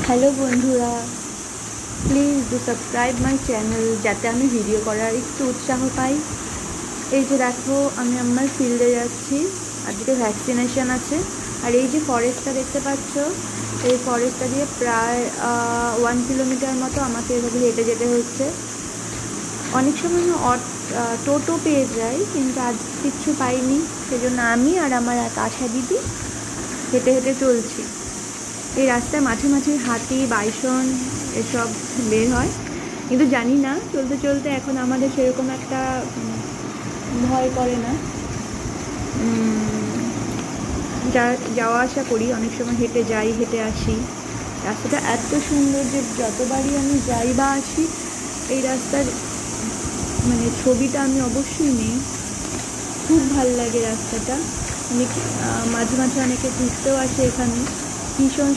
Hello বন্ধুরা, please do subscribe my channel, যাতে আমি ভিডিও করার একটু উৎসাহ পাই। এই যে দেখো, আমি আমার ফিল্ডে যাচ্ছি, আজকে ভ্যাকসিনেশন আছে। আর এই যে ফরেস্টটা দেখতে পাচ্ছ, এই ফরেস্টটা দিয়ে প্রায় 1 কিলোমিটার মতো আমাকে এভাবে হেঁটে যেতে হচ্ছে। অনেক সময় টোটো পেয়ে যাই, কিন্তু আজ কিচ্ছু পাইনি, সেজন্য আমি আর আমার এক আশা দিদি হেঁটে হেঁটে চলছি। এই রাস্তায় মাঝে মাঝে হাতি, বাইসন এসব বের হয়, কিন্তু জানি না, চলতে চলতে এখন আমাদের সেরকম একটা ভয় করে না। যাওয়া আসা করি, অনেক সময় হেঁটে যাই, হেঁটে আসি। রাস্তাটা এত সুন্দর যে যতবারই আমি যাই বা আসি, এই রাস্তার মানে ছবিটা আমি অবশ্যই নিই। খুব ভাল লাগে রাস্তাটা। মাঝে মাঝে অনেকে ঘুরতেও আসে এখানে। ভীষণ